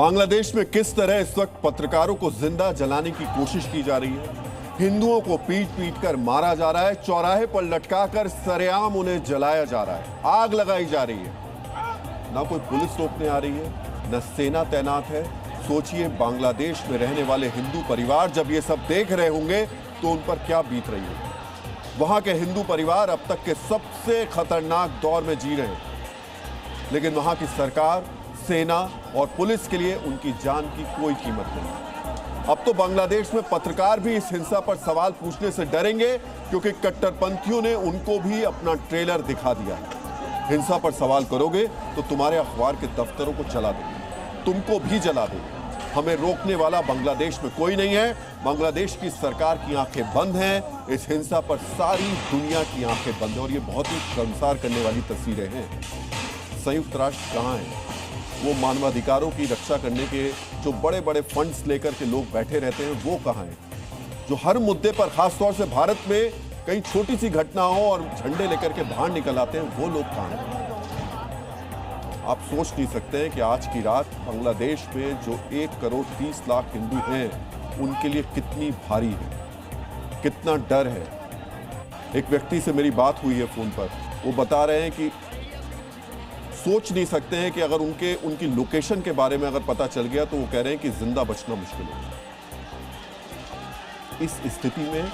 बांग्लादेश में किस तरह इस वक्त पत्रकारों को जिंदा जलाने की कोशिश की जा रही है। हिंदुओं को पीट पीट कर मारा जा रहा है, चौराहे पर लटकाकर सरेआम उन्हें जलाया जा रहा है, आग लगाई जा रही है। ना कोई पुलिस रोकने आ रही है, न सेना तैनात है। सोचिए बांग्लादेश में रहने वाले हिंदू परिवार जब ये सब देख रहे होंगे तो उन पर क्या बीत रही है। वहां के हिंदू परिवार अब तक के सबसे खतरनाक दौर में जी रहे हैं, लेकिन वहां की सरकार, सेना और पुलिस के लिए उनकी जान की कोई कीमत नहीं। अब तो बांग्लादेश में पत्रकार भी इस हिंसा पर सवाल पूछने से डरेंगे, क्योंकि कट्टरपंथियों ने उनको भी अपना ट्रेलर दिखा दिया है। हिंसा पर सवाल करोगे तो तुम्हारे अखबार के दफ्तरों को जला देंगे, तुमको भी जला देंगे। हमें रोकने वाला बांग्लादेश में कोई नहीं है। बांग्लादेश की सरकार की आंखें बंद हैं। इस हिंसा पर सारी दुनिया की आंखें बंद हैं और ये बहुत ही शर्मसार करने वाली तस्वीरें हैं। संयुक्त राष्ट्र कहाँ है? वो मानवाधिकारों की रक्षा करने के जो बड़े बड़े फंड्स लेकर के लोग बैठे रहते हैं, वो कहाँ हैं? जो हर मुद्दे पर, खासतौर से भारत में कहीं छोटी सी घटना हो और झंडे लेकर के बाहर निकल आते हैं, वो लोग कहाँ हैं? आप सोच नहीं सकते हैं कि आज की रात बांग्लादेश में जो 1 करोड़ 30 लाख हिंदू हैं, उनके लिए कितनी भारी है, कितना डर है। एक व्यक्ति से मेरी बात हुई है फोन पर, वो बता रहे हैं कि सोच नहीं सकते हैं कि अगर उनकी लोकेशन के बारे में अगर पता चल गया तो वो कह रहे हैं कि जिंदा बचना मुश्किल है। इस स्थिति में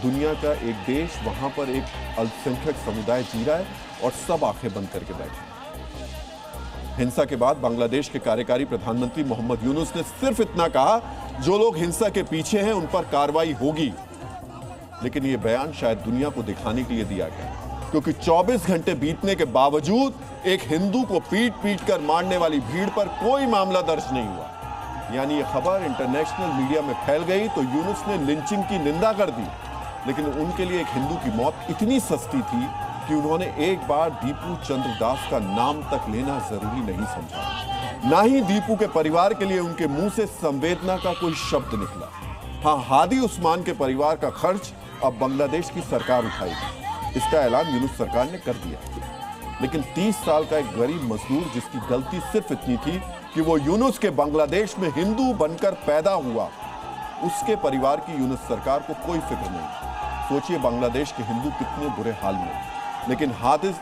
दुनिया का एक देश, वहां पर एक अल्पसंख्यक समुदाय जी रहा है और सब आंखें बंद करके बैठे। हिंसा के बाद बांग्लादेश के कार्यकारी प्रधानमंत्री मोहम्मद यूनुस ने सिर्फ इतना कहा, जो लोग हिंसा के पीछे हैं उन पर कार्रवाई होगी। लेकिन यह बयान शायद दुनिया को दिखाने के लिए दिया गया, क्योंकि 24 घंटे बीतने के बावजूद एक हिंदू को पीट पीट कर मारने वाली भीड़ पर कोई मामला दर्ज नहीं हुआ। यानी यह खबर इंटरनेशनल मीडिया में फैल गई तो यूनुस ने लिंचिंग की निंदा कर दी। लेकिन उनके लिए एक हिंदू की मौत इतनी सस्ती थी कि उन्होंने एक बार दीपू चंद्र दास का नाम तक लेना जरूरी नहीं समझा। ना ही दीपू के परिवार के लिए उनके मुंह से संवेदना का कोई शब्द निकला। हाँ, हादी उस्मान के परिवार का खर्च अब बांग्लादेश की सरकार उठाएगी, इसका ऐलान यूनुस सरकार ने कर दिया। लेकिन 30 साल का एक गरीब मजदूर, जिसकी गलती सिर्फ इतनी थी कि वो यूनुस के बांग्लादेश में हिंदू बनकर पैदा हुआ, उसके परिवार की यूनुस सरकार को कोई फिक्र नहीं। सोचिए बांग्लादेश के हिंदू कितने बुरे हाल में। लेकिन हादिस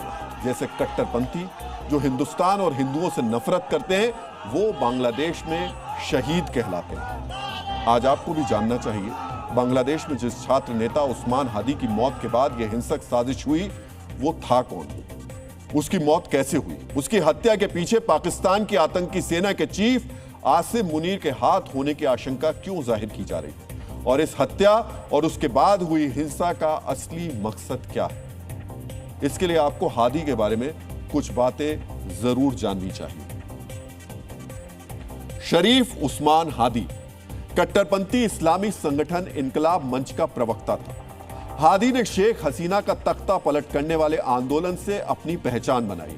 जैसे कट्टरपंथी जो हिंदुस्तान और हिंदुओं से नफरत करते हैं, वो बांग्लादेश में शहीद कहलाते हैं। आज आपको भी जानना चाहिए, बांग्लादेश में जिस छात्र नेता उस्मान हादी की मौत के बाद यह हिंसक साजिश हुई, वो था कौन? उसकी मौत कैसे हुई? उसकी हत्या के पीछे पाकिस्तान की आतंकी सेना के चीफ आसिम मुनीर के हाथ होने की आशंका क्यों जाहिर की जा रही है? और इस हत्या और उसके बाद हुई हिंसा का असली मकसद क्या है? इसके लिए आपको हादी के बारे में कुछ बातें जरूर जाननी चाहिए। शरीफ उस्मान हादी कट्टरपंथी इस्लामी संगठन इनकलाब मंच का प्रवक्ता था। हादी ने शेख हसीना का तख्ता पलट करने वाले आंदोलन से अपनी पहचान बनाई।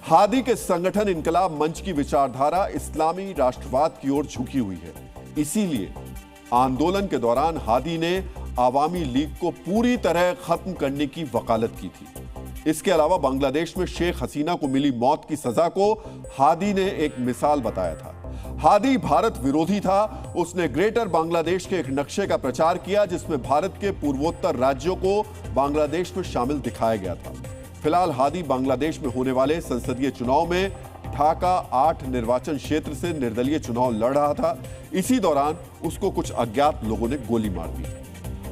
हादी के संगठन इनकलाब मंच की विचारधारा इस्लामी राष्ट्रवाद की ओर झुकी हुई है। इसीलिए आंदोलन के दौरान हादी ने आवामी लीग को पूरी तरह खत्म करने की वकालत की थी। इसके अलावा बांग्लादेश में शेख हसीना को मिली मौत की सजा को हादी ने एक मिसाल बताया था। हादी भारत विरोधी था। उसने ग्रेटर बांग्लादेश के एक नक्शे का प्रचार किया, जिसमें भारत के पूर्वोत्तर राज्यों को बांग्लादेश में शामिल दिखाया गया था। फिलहाल हादी बांग्लादेश में होने वाले संसदीय चुनाव में ढाका 8 निर्वाचन क्षेत्र से निर्दलीय चुनाव लड़ रहा था। इसी दौरान उसको कुछ अज्ञात लोगों ने गोली मार दी।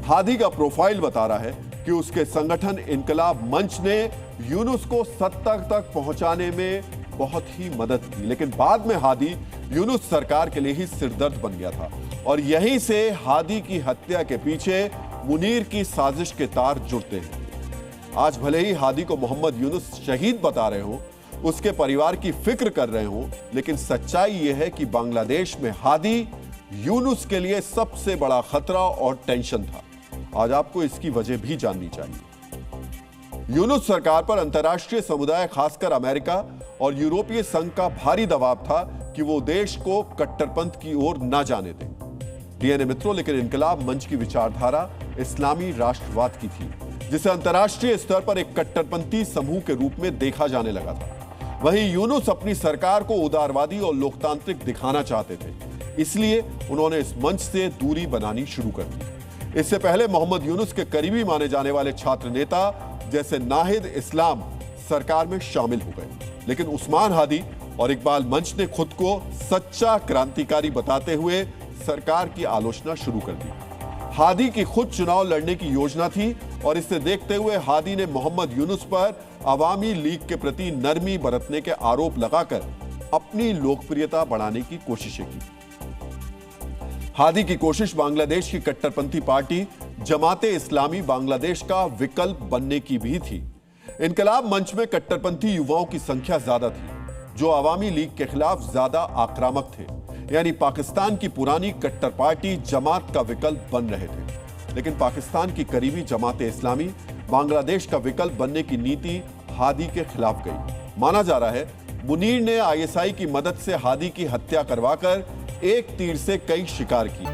हादी का प्रोफाइल बता रहा है कि उसके संगठन इनकलाब मंच ने यूनुस को सत्ता तक पहुंचाने में बहुत ही मदद की, लेकिन बाद में हादी यूनुस सरकार के लिए ही सिरदर्द बन गया था और यहीं से हादी की हत्या के पीछे मुनीर की साजिश के तार जुड़ते हैं। आज भले ही हादी को मोहम्मद यूनुस शहीद बता रहे हो, उसके परिवार की फिक्र कर रहे हो, लेकिन सच्चाई यह है कि बांग्लादेश में हादी यूनुस के लिए सबसे बड़ा खतरा और टेंशन था। आज आपको इसकी वजह भी जाननी चाहिए। यूनुस सरकार पर अंतर्राष्ट्रीय समुदाय, खासकर अमेरिका और यूरोपीय संघ का भारी दबाव था कि वो देश को कट्टरपंथ की ओर न जाने दें। डीएनए मित्रों, लेकिन इनकलाब मंच की विचारधारा इस्लामी राष्ट्रवाद की थी, जिसे अंतर्राष्ट्रीय स्तर पर एक कट्टरपंथी समूह के रूप में देखा जाने लगा था। वहीं यूनुस अपनी सरकार को उदारवादी और लोकतांत्रिक दिखाना चाहते थे, इसलिए उन्होंने इस मंच से दूरी बनानी शुरू कर दी। इससे पहले मोहम्मद यूनुस के करीबी माने जाने वाले छात्र नेता जैसे नाहिद इस्लाम सरकार में शामिल हो गए, लेकिन उस्मान हादी और इकबाल मंच ने खुद को सच्चा क्रांतिकारी बताते हुए सरकार की आलोचना शुरू कर दी। हादी की खुद चुनाव लड़ने की योजना थी और इसे देखते हुए हादी ने मोहम्मद यूनुस पर अवामी लीग के प्रति नरमी बरतने के आरोप लगाकर अपनी लोकप्रियता बढ़ाने की कोशिशें की। हादी की कोशिश बांग्लादेश की कट्टरपंथी पार्टी जमाते इस्लामी बांग्लादेश का विकल्प बनने की भी थी। इनकलाब मंच में कट्टरपंथी युवाओं की संख्या ज्यादा थी, जो अवामी लीग के खिलाफ ज्यादा आक्रामक थे, यानी पाकिस्तान की पुरानी कट्टर पार्टी जमात का विकल्प बन रहे थे। लेकिन पाकिस्तान की करीबी जमाते इस्लामी बांग्लादेश का विकल्प बनने की नीति हादी के खिलाफ गई। माना जा रहा है मुनीर ने आईएसआई की मदद से हादी की हत्या करवाकर एक तीर से कई शिकार की।